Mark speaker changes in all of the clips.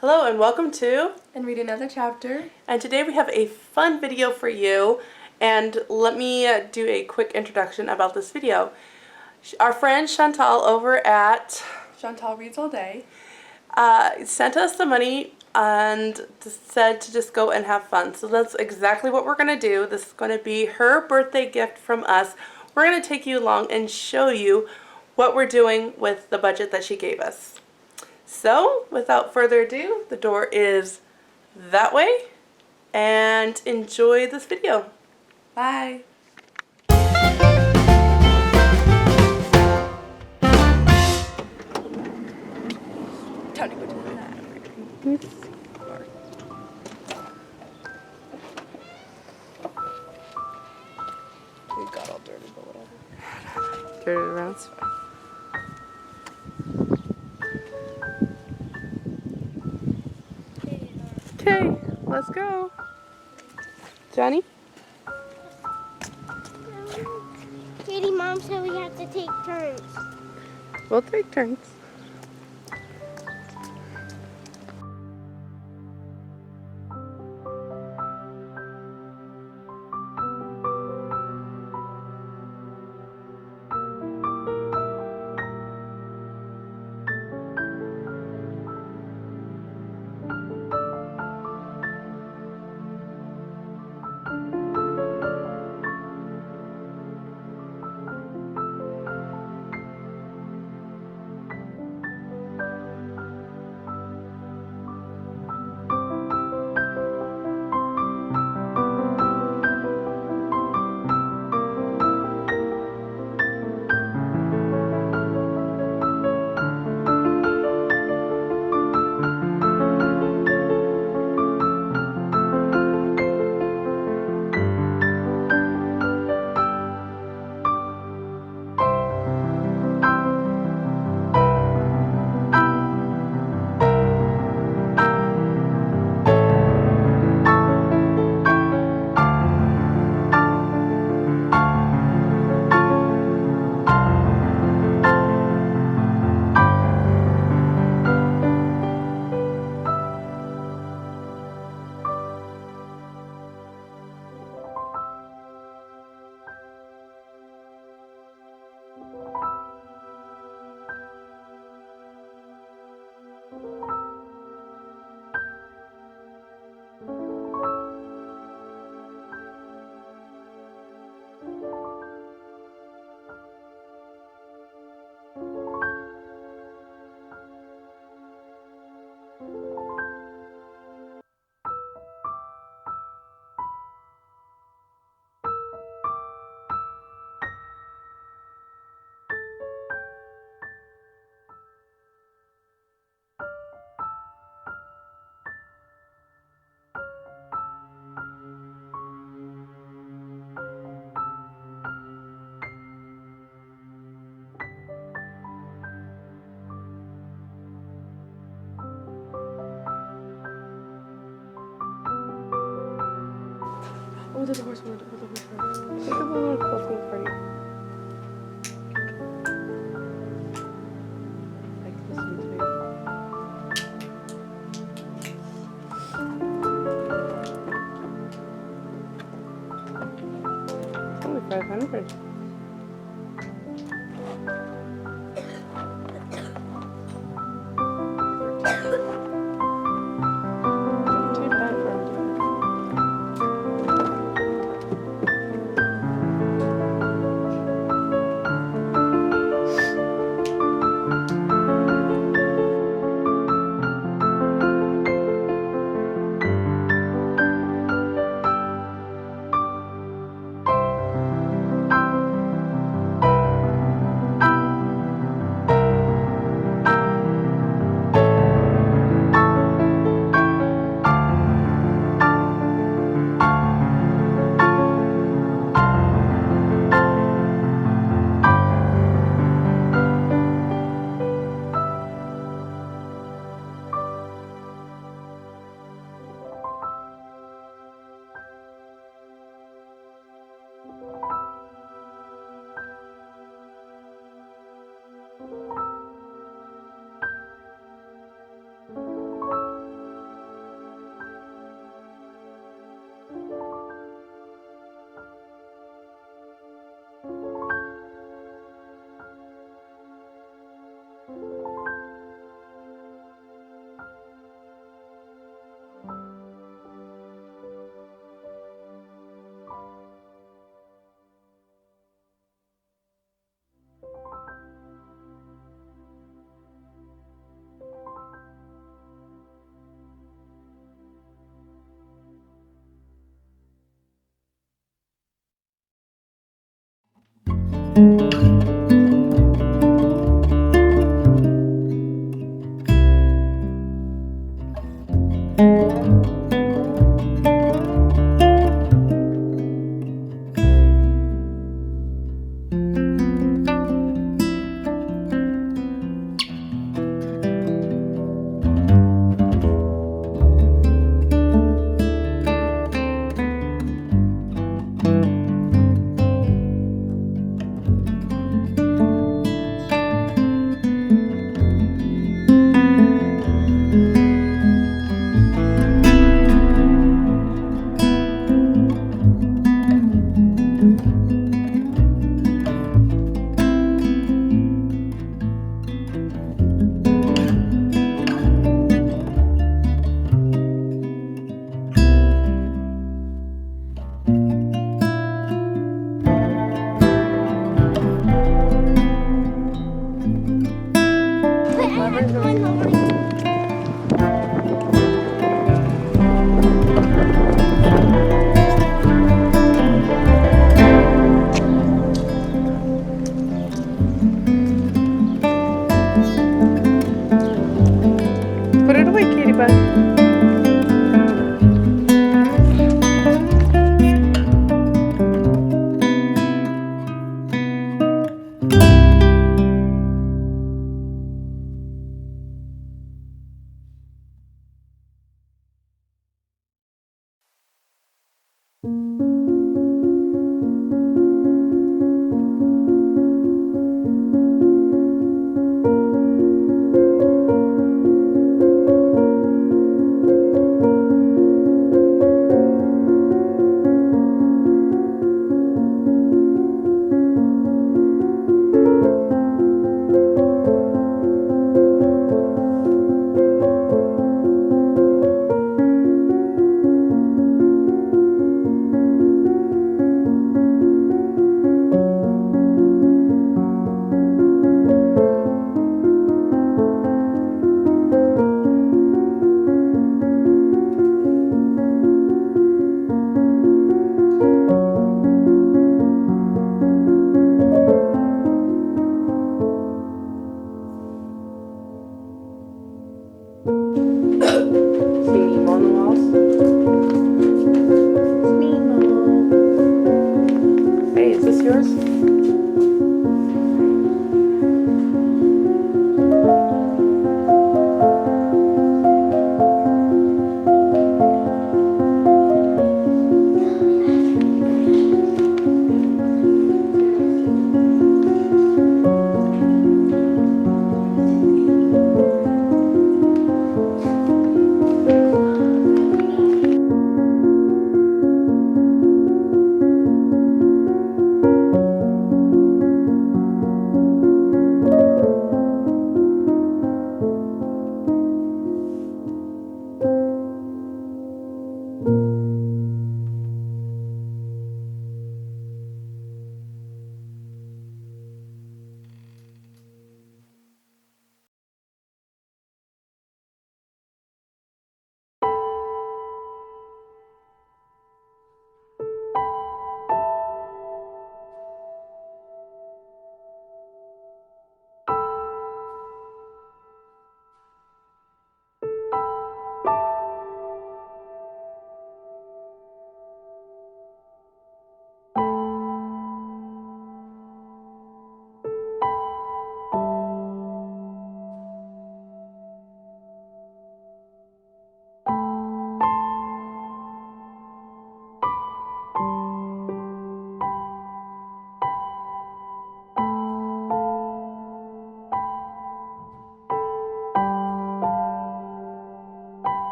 Speaker 1: Hello and welcome to
Speaker 2: And read another chapter.
Speaker 1: And today we have a fun video for you, and let me do a quick introduction about this video. Our friend Chantal over at
Speaker 2: Chantal Reads All Day
Speaker 1: sent us the money and said to just go and have fun. So that's exactly what we're going to do. This is going to be her birthday gift from us. We're going to take you along and show you what we're doing with the budget that she gave us. So, without further ado, the door is that way, and enjoy this video.
Speaker 2: Bye. Time to go to the lab. We got all dirty, but whatever.
Speaker 1: Turn it around. Okay, let's go. Johnny?
Speaker 3: Katie, Mom said we have to take turns.
Speaker 1: We'll take turns.
Speaker 2: Oh, there's a horse. There's a horse.
Speaker 1: Look at the little clothing party. Like this one too. It's only 500. Too bad for him. Sweetie bud.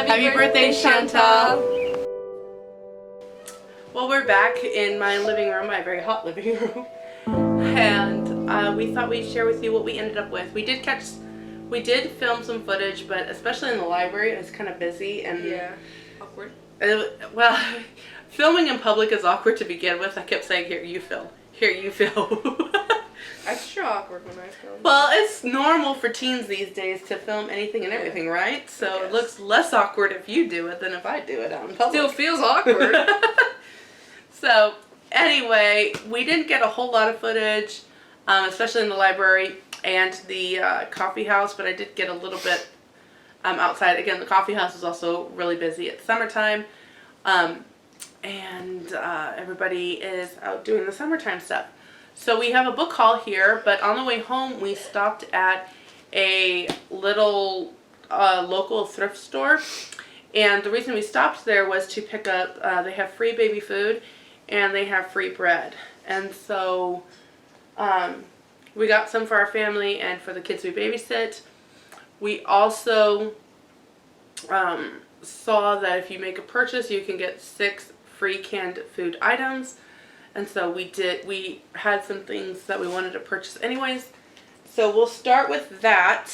Speaker 1: Happy birthday, Chantal. Well, we're back in my living room, my very hot living room. And we thought we'd share with you what we ended up with. We did film some footage, but especially in the library, it was kind of busy and
Speaker 2: awkward.
Speaker 1: Well, filming in public is awkward to begin with. I kept saying, "Here, you film. Here, you film."
Speaker 2: Extra awkward when I film.
Speaker 1: Well, it's normal for teens these days to film anything and everything, right? So it looks less awkward if you do it than if I do it out in public.
Speaker 2: Still feels awkward.
Speaker 1: So anyway, we didn't get a whole lot of footage, especially in the library and the coffee house, but I did get a little bit outside. Again, the coffee house is also really busy. It's summertime, and everybody is out doing the summertime stuff. So we have a book haul here, but on the way home we stopped at a little local thrift store, and the reason we stopped there was to pick up, they have free baby food and they have free bread, and so we got some for our family and for the kids we babysit. We also saw that if you make a purchase you can get 6 free canned food items. And so we had some things that we wanted to purchase anyways. So we'll start with that.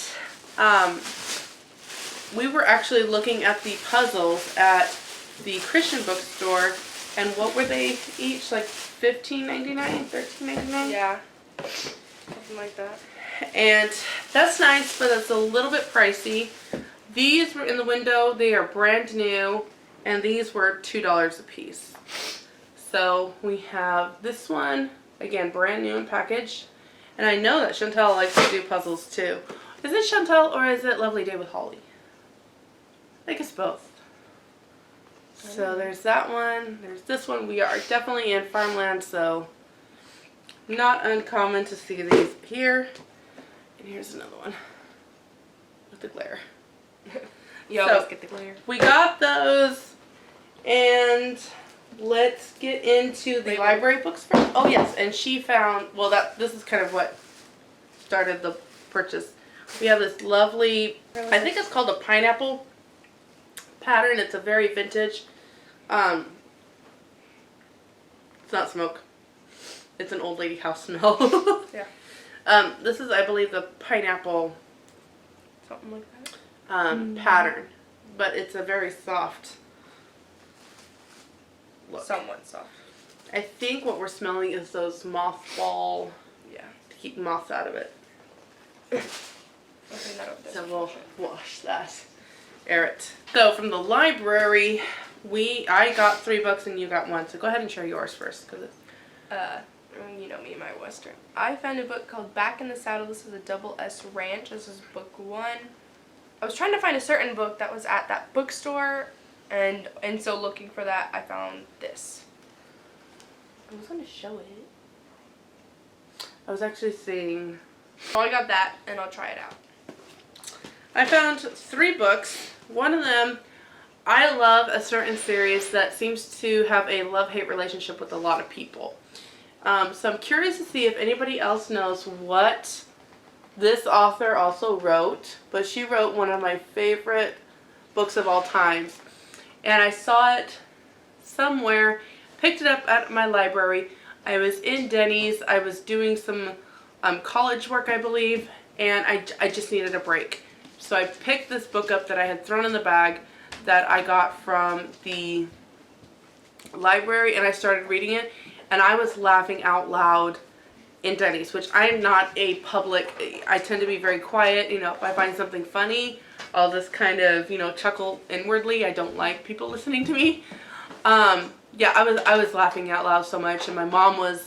Speaker 1: We were actually looking at the puzzles at the Christian bookstore, and what were they each? Like $15.99, $13.99?
Speaker 2: Yeah, something like that.
Speaker 1: And that's nice, but it's a little bit pricey. These were in the window. They are brand new, and these were $2 a piece. So we have this one, again, brand new in package. And I know that Chantal likes to do puzzles too. Is it Chantal or is it Lovely Day with Holly? I think it's both. So there's that one. There's this one. We are definitely in farmland, so not uncommon to see these here. And here's another one with the glare.
Speaker 2: You always get the glare.
Speaker 1: We got those, and let's get into the library books first. Oh yes, and she found, well, this is kind of what started the purchase. We have this lovely, I think it's called a pineapple pattern. It's a very vintage, it's not smoke. It's an old lady house smell.
Speaker 2: Yeah.
Speaker 1: This is, I believe, the pineapple
Speaker 2: Something like that.
Speaker 1: pattern, but it's a very soft look.
Speaker 2: Somewhat soft.
Speaker 1: I think what we're smelling is those mothball,
Speaker 2: Yeah.
Speaker 1: to keep moths out of it.
Speaker 2: Okay, not over there.
Speaker 1: So we'll wash that, air it. So from the library, I got 3 books and you got 1. So go ahead and share yours first, because it's
Speaker 2: You know me and my Western. I found a book called Back in the Saddle. This is a double S ranch. This is book 1. I was trying to find a certain book that was at that bookstore, and so looking for that, I found this.
Speaker 1: I was going to show it. I was actually seeing.
Speaker 2: So I got that, and I'll try it out.
Speaker 1: I found 3 books. One of them, I love a certain series that seems to have a love-hate relationship with a lot of people. So I'm curious to see if anybody else knows what this author also wrote, but she wrote one of my favorite books of all time. And I saw it somewhere, picked it up at my library. I was in Denny's. I was doing some college work, I believe, and I just needed a break. So I picked this book up that I had thrown in the bag that I got from the library, and I started reading it, and I was laughing out loud in Denny's, which I'm not a public, I tend to be very quiet. You know, if I find something funny, I'll just kind of, chuckle inwardly. I don't like people listening to me. Yeah, I was laughing out loud so much, and my mom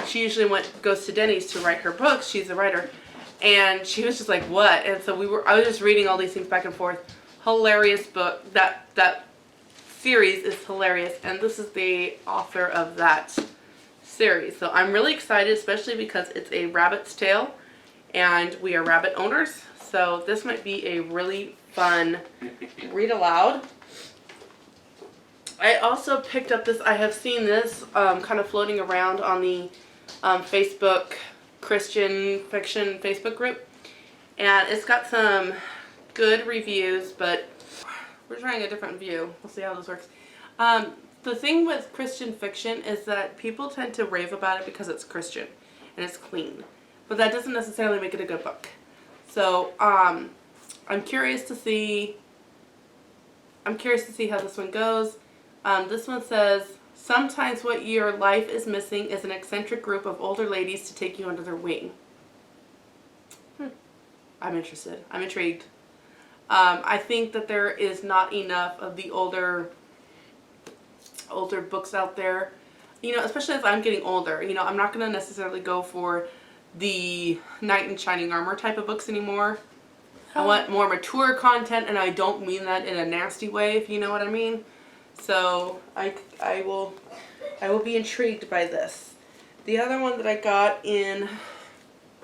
Speaker 1: she usually goes to Denny's to write her books. She's a writer, and she was just like, what? And so I was just reading all these things back and forth. Hilarious book. That series is hilarious, and this is the author of that series. So I'm really excited, especially because it's a rabbit's tale, and we are rabbit owners. So this might be a really fun read aloud. I also picked up this. I have seen this kind of floating around on the Facebook Christian fiction Facebook group, and it's got some good reviews, but we're trying a different view. We'll see how this works. The thing with Christian fiction is that people tend to rave about it because it's Christian and it's clean. But that doesn't necessarily make it a good book. So, I'm curious to see how this one goes. This one says, sometimes what your life is missing is an eccentric group of older ladies to take you under their wing. I'm interested. I'm intrigued. I think that there is not enough of the older books out there. You know, especially as I'm getting older. You know, I'm not going to necessarily go for the knight in shining armor type of books anymore. I want more mature content, and I don't mean that in a nasty way, if you know what I mean. So I will be intrigued by this. The other one that I got in,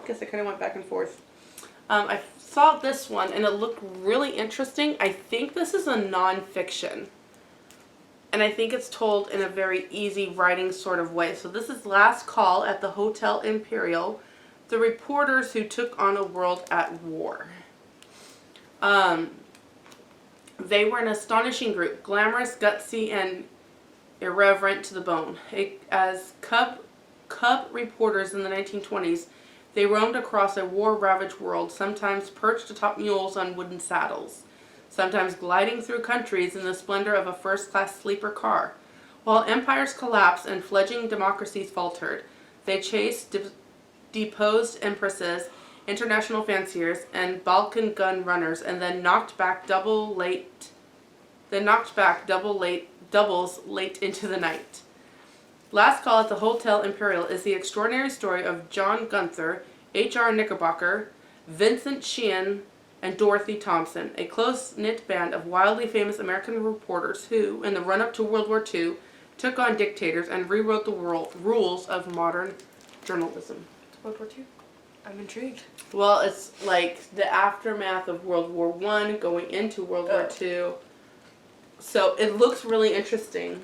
Speaker 1: I guess I kind of went back and forth. I saw this one and it looked really interesting. I think this is a nonfiction. And I think it's told in a very easy writing sort of way. So this is Last Call at the Hotel Imperial. The reporters who took on a world at war. They were an astonishing group, glamorous, gutsy, and irreverent to the bone. As cub reporters in the 1920s, they roamed across a war-ravaged world, sometimes perched atop mules on wooden saddles, sometimes gliding through countries in the splendor of a first-class sleeper car. While empires collapsed and fledgling democracies faltered, they chased deposed empresses, international fanciers, and Balkan gun runners, and then knocked back doubles late into the night. Last Call at the Hotel Imperial is the extraordinary story of John Gunther, H.R. Knickerbocker, Vincent Sheehan, and Dorothy Thompson, a close-knit band of wildly famous American reporters who, in the run-up to World War II, took on dictators and rewrote the rules of modern journalism.
Speaker 2: World War II? I'm intrigued.
Speaker 1: Well, it's like the aftermath of World War I going into World War II. So it looks really interesting.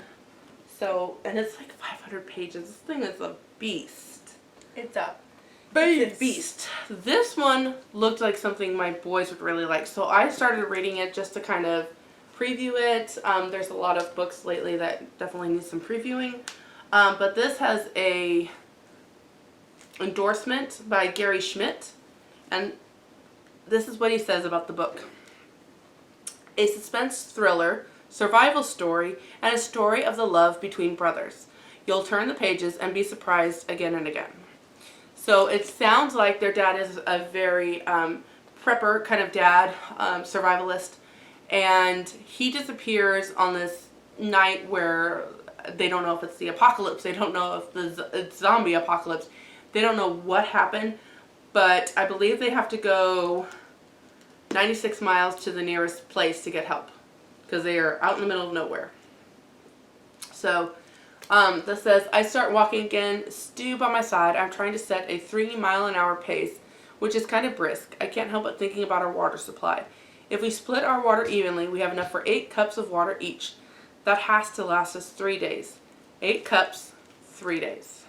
Speaker 1: So, and it's like 500 pages. This thing is a beast.
Speaker 2: It's a
Speaker 1: Beast. This one looked like something my boys would really like. So I started reading it just to kind of preview it. There's a lot of books lately that definitely need some previewing. But this has a endorsement by Gary Schmidt. And this is what he says about the book. A suspense thriller, survival story, and a story of the love between brothers. You'll turn the pages and be surprised again and again. So it sounds like their dad is a very prepper kind of dad, survivalist, and he disappears on this night where they don't know if it's the apocalypse, they don't know if it's zombie apocalypse, they don't know what happened, but I believe they have to go 96 miles to the nearest place to get help, because they are out in the middle of nowhere. So, this says, I start walking again, Stu by my side. I'm trying to set a 3-mile-an-hour pace, which is kind of brisk. I can't help but thinking about our water supply. If we split our water evenly, we have enough for 8 cups of water each. That has to last us 3 days. 8 cups, 3 days.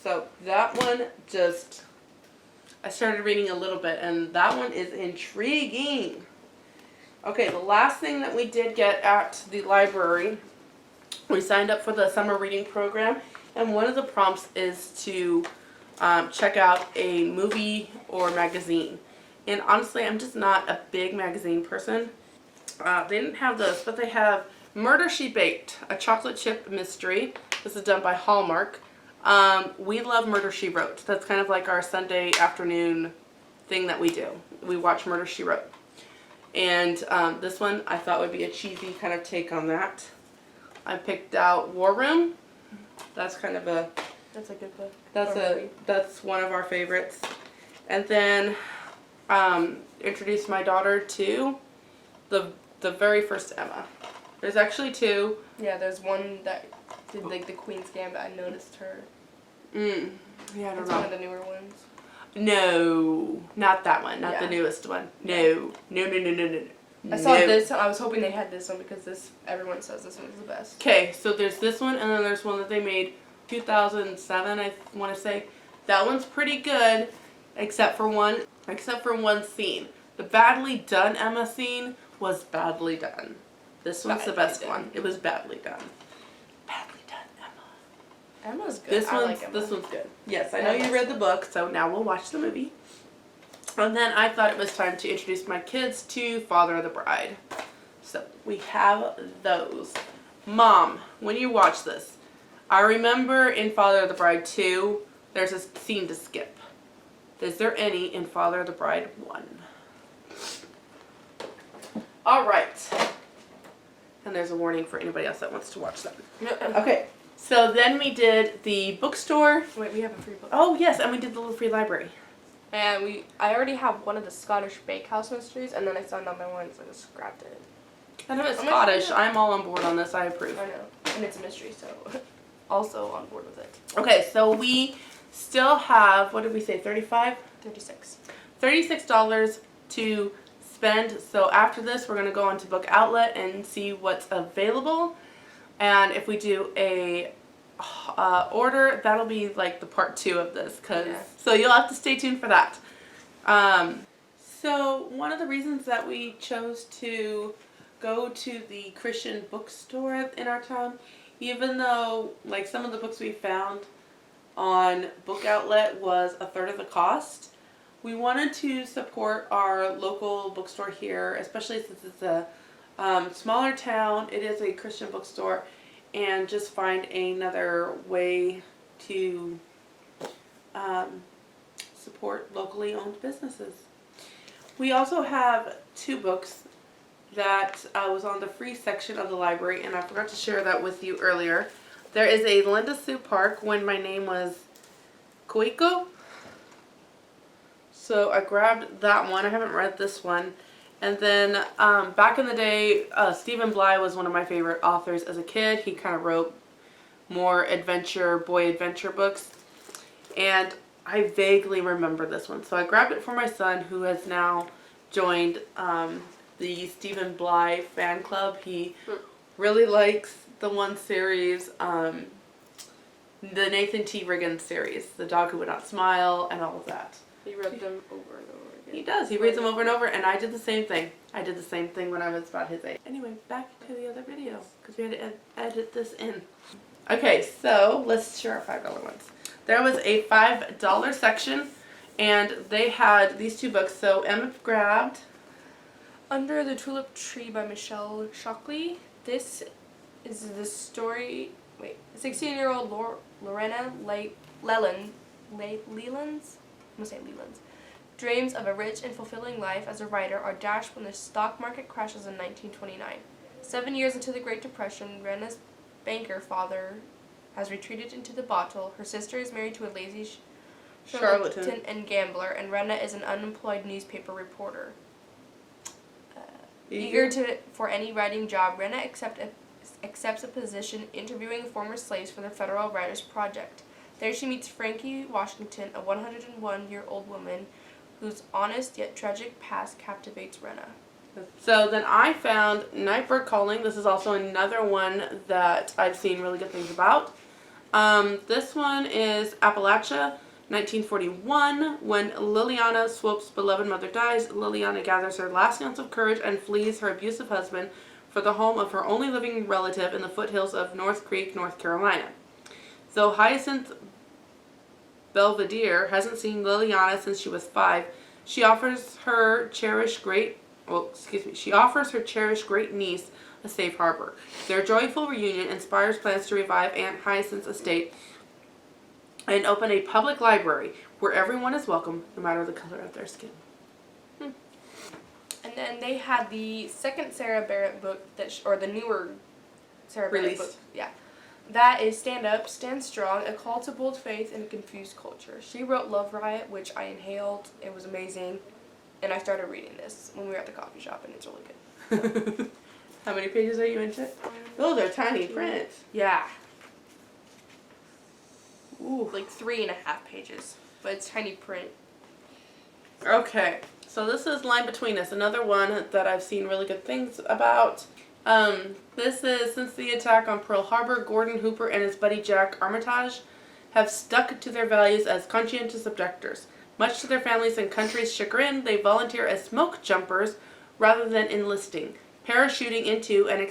Speaker 1: So, that one just, I started reading a little bit, and that one is intriguing. Okay, the last thing that we did get at the library, we signed up for the summer reading program, and one of the prompts is to check out a movie or magazine. And honestly, I'm just not a big magazine person. They didn't have those, but they have Murder, She Baked, a chocolate chip mystery. This is done by Hallmark. We love Murder, She Wrote. That's kind of like our Sunday afternoon thing that we do. We watch Murder, She Wrote. And this one I thought would be a cheesy kind of take on that. I picked out War Room. That's kind of a...
Speaker 2: That's a good book.
Speaker 1: That's one of our favorites. And then introduced my daughter to the very first Emma. There's actually 2.
Speaker 2: Yeah, there's one that did like the Queen's Gambit. I noticed her.
Speaker 1: Yeah, I don't
Speaker 2: It's
Speaker 1: know.
Speaker 2: one of the newer ones.
Speaker 1: No, not that one. Not the
Speaker 2: Yeah.
Speaker 1: newest one. No.
Speaker 2: I saw this. I was hoping they had this one because everyone says this one is the best.
Speaker 1: Okay, so there's this one, and then there's one that they made 2007, I want to say. That one's pretty good, except for one scene. The badly done Emma scene was badly done. This one's the best one. It was badly done. Badly done Emma.
Speaker 2: Emma's good.
Speaker 1: This
Speaker 2: I
Speaker 1: one's
Speaker 2: like Emma.
Speaker 1: this one's good. Yes, I know you read the book, so now we'll watch the movie. And then I thought it was time to introduce my kids to Father of the Bride. So we have those. Mom, when you watch this, I remember in Father of the Bride 2, there's a scene to skip. Is there any in Father of the Bride 1? Alright. And there's a warning for anybody else that wants to watch that. Okay, so then we did the bookstore.
Speaker 2: Wait, we have a free book.
Speaker 1: Oh yes, and we did the little free library.
Speaker 2: And I already have one of the Scottish Bakehouse mysteries, and then I saw another one, so I just grabbed it.
Speaker 1: I know it's
Speaker 2: I'm
Speaker 1: Scottish.
Speaker 2: actually-
Speaker 1: I'm all on board on this. I approve.
Speaker 2: I know, and it's a mystery, so also on board with it.
Speaker 1: Okay, so we still have, what did we say, 35?
Speaker 2: 36.
Speaker 1: $36 to spend. So after this, we're going to go onto Book Outlet and see what's available. And if we do a order, that'll be like the part 2 of this. So you'll have to stay tuned for that. So one of the reasons that we chose to go to the Christian bookstore in our town, even though like some of the books we found on Book Outlet was a third of the cost, we wanted to support our local bookstore here, especially since it's a smaller town. It is a Christian bookstore, and just find another way to support locally owned businesses. We also have 2 books that was on the free section of the library, and I forgot to share that with you earlier. There is a Linda Sue Park, When My Name Was Koiko. So I grabbed that one. I haven't read this one. And then back in the day, Stephen Bly was one of my favorite authors as a kid. He kind of wrote more boy adventure books. And I vaguely remember this one. So I grabbed it for my son, who has now joined the Stephen Bly fan club. He really likes the one series, the Nathan T. Riggins series, The Dog Who Would Not Smile, and all of that.
Speaker 2: He read them over and over again.
Speaker 1: He does. He reads them over and over, and I did the same thing. I did the same thing when I was about his age. Anyway, back to the other video, because we had to edit this in. Okay, so let's share our $5 ones. There was a $5 section, and they had these 2 books. So Emma grabbed
Speaker 2: Under the Tulip Tree by Michelle Shockley. This is the story. 16-year-old Lorena Leland's dreams of a rich and fulfilling life as a writer are dashed when the stock market crashes in 1929. 7 years into the Great Depression, Rena's banker father has retreated into the bottle. Her sister is married to a lazy charlatan and gambler, and Rena is an unemployed newspaper reporter. Eager for any writing job, Rena accepts a position interviewing former slaves for the Federal Writers Project. There she meets Frankie Washington, a 101-year-old woman whose honest yet tragic past captivates Rena.
Speaker 1: So then I found Nightbird Calling. This is also another one that I've seen really good things about. This one is Appalachia, 1941. When Liliana Swope's beloved mother dies, Liliana gathers her last ounce of courage and flees her abusive husband for the home of her only living relative in the foothills of North Creek, North Carolina. Though Hyacinth Belvedere hasn't seen Liliana since she was 5, she offers her cherished great niece a safe harbor. Their joyful reunion inspires plans to revive Aunt Hyacinth's estate and open a public library where everyone is welcome, no matter the color of their skin.
Speaker 2: And then they had the second Sarah Barrett book, or the newer Sarah Barrett book. Yeah. That is Stand Up, Stand Strong, A Call to Bold Faith in a Confused Culture. She wrote Love Riot, which I inhaled. It was amazing. And I started reading this when we were at the coffee shop, and it's really good.
Speaker 1: How many pages are you into? Those are tiny print.
Speaker 2: Yeah.
Speaker 1: Ooh.
Speaker 2: Like 3.5 pages. But it's tiny print.
Speaker 1: Okay. So this is Line Between Us, another one that I've seen really good things about. This is since the attack on Pearl Harbor, Gordon Hooper and his buddy Jack Armitage have stuck to their values as conscientious objectors. Much to their families' and country's chagrin, they volunteer as smoke jumpers rather than enlisting, parachuting into and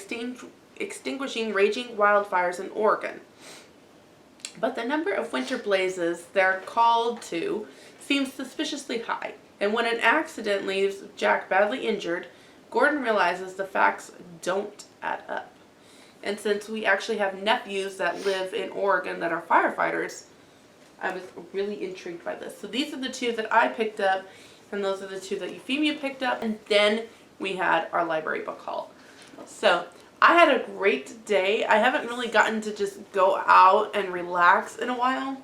Speaker 1: extinguishing raging wildfires in Oregon. But the number of winter blazes they're called to seems suspiciously high, and when an accident leaves Jack badly injured, Gordon realizes the facts don't add up. And since we actually have nephews that live in Oregon that are firefighters, I was really intrigued by this. So these are the two that I picked up, and those are the two that Euphemia picked up, and then we had our library book haul. So I had a great day. I haven't really gotten to just go out and relax in a while.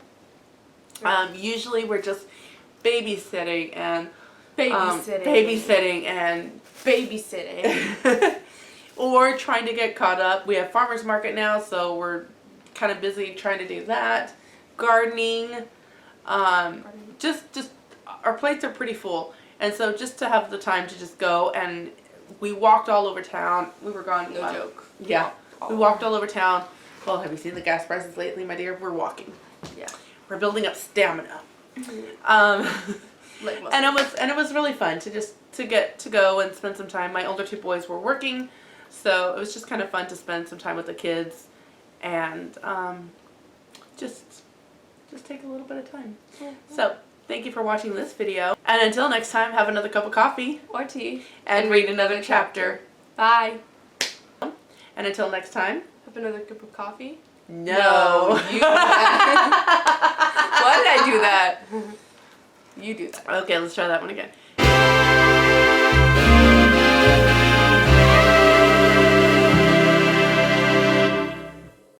Speaker 1: Usually we're just babysitting and or trying to get caught up. We have farmers market now, so we're kind of busy trying to do that. Gardening. Just our plates are pretty full, and so just to have the time to just go, and we walked all over town. We were gone.
Speaker 2: No joke.
Speaker 1: Yeah, we walked all over town. Well, have you seen the gas prices lately, my dear? We're walking.
Speaker 2: Yeah.
Speaker 1: We're building up stamina.
Speaker 2: Like most
Speaker 1: And it was really fun to get to go and spend some time. My older two boys were working, so it was just kind of fun to spend some time with the kids, and just take a little bit of time. So thank you for watching this video, and until next time, have another cup of coffee
Speaker 2: or tea
Speaker 1: and read another chapter.
Speaker 2: Bye.
Speaker 1: And until next time,
Speaker 2: Have another cup of coffee.
Speaker 1: no.
Speaker 2: You do that. Why did I do that? You do that.
Speaker 1: Okay, let's try that one again.